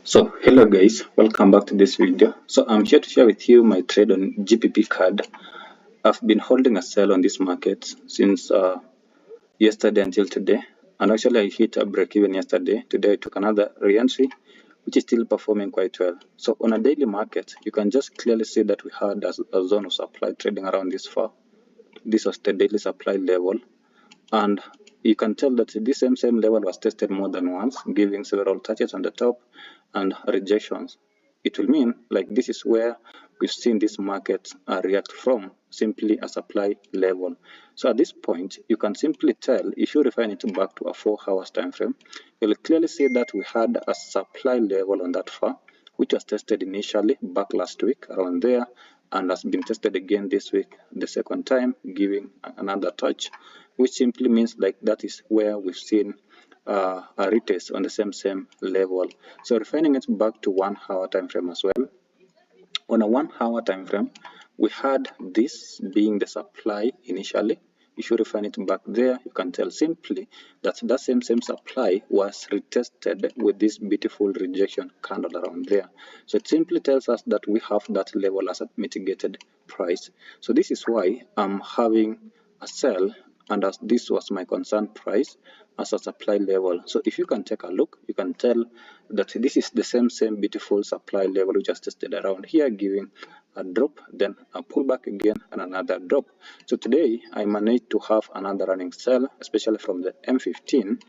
So hello guys, welcome back to this video. So I'm here to share with you my trade on GBPCAD. I've been holding a sell on this market since yesterday until today, and actually I hit a break even yesterday. Today I took another re-entry, which is still performing quite well. So on a daily market, you can just clearly see that we had a zone of supply trading around this far. This was the daily supply level, and you can tell that this same level was tested more than once, giving several touches on the top and rejections. It will mean like this is where we've seen this market react from, simply a supply level. So at this point, you can simply tell, if you refine it back to a 4 hours time frame, you'll clearly see that we had a supply level on that far, which was tested initially back last week around there, and has been tested again this week the second time, giving another touch, which simply means like that is where we've seen a retest on the same level. So refining it back to 1 hour time frame as well. On a 1 hour time frame, we had this being the supply initially. If you refine it back there, you can tell simply that that same supply was retested with this beautiful rejection candle around there. So it simply tells us that we have that level as a mitigated price. So this is why I'm having a sell, and as this was my concern price as a supply level. So if you can take a look, you can tell that this is the same beautiful supply level we just tested around here, giving a drop, then a pullback again, and another drop. So today I managed to have another running sell, especially from the M15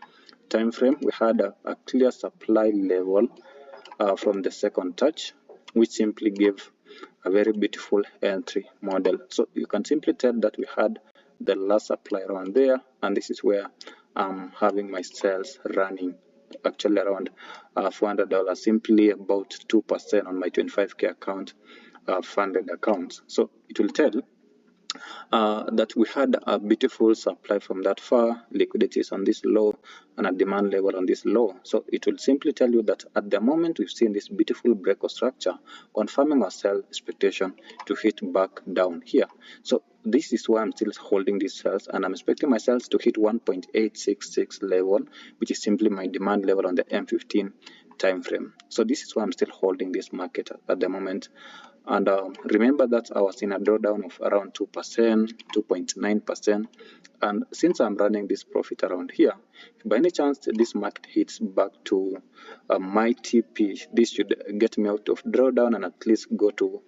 time frame. We had a clear supply level from the second touch, which simply gave a very beautiful entry model. So you can simply tell that we had the last supply around there, and this is where I'm having my sales running actually around $400, simply about 2% on my 25k account, funded accounts. So it will tell that we had a beautiful supply from that far, liquidity is on this low, and a demand level on this low. So it will simply tell you that at the moment we've seen this beautiful break of structure, confirming our sell expectation to hit back down here. So this is why I'm still holding these sales, and I'm expecting my sales to hit 1.866 level, which is simply my demand level on the M15 time frame. So this is why I'm still holding this market at the moment. And remember that I was in a drawdown of around 2%, 2.9%. And since I'm running this profit around here, if by any chance this market hits back to my TP, this should get me out of drawdown and at least go to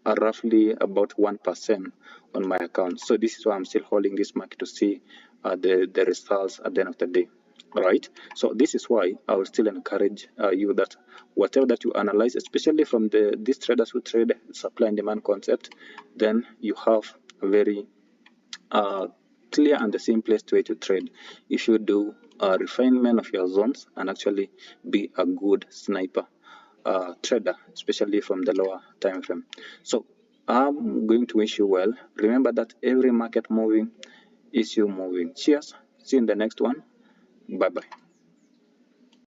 roughly about 1% on my account. So this is why I'm still holding this market to see the results at the end of the day. Right, so this is why I will still encourage you that whatever that you analyze, especially from these traders who trade supply and demand concept, then you have a very clear and the simplest way to trade if you do a refinement of your zones and actually be a good sniper trader, especially from the lower time frame. So I'm going to wish you well. Remember that every market moving is you moving. Cheers, see you in the next one. Bye bye.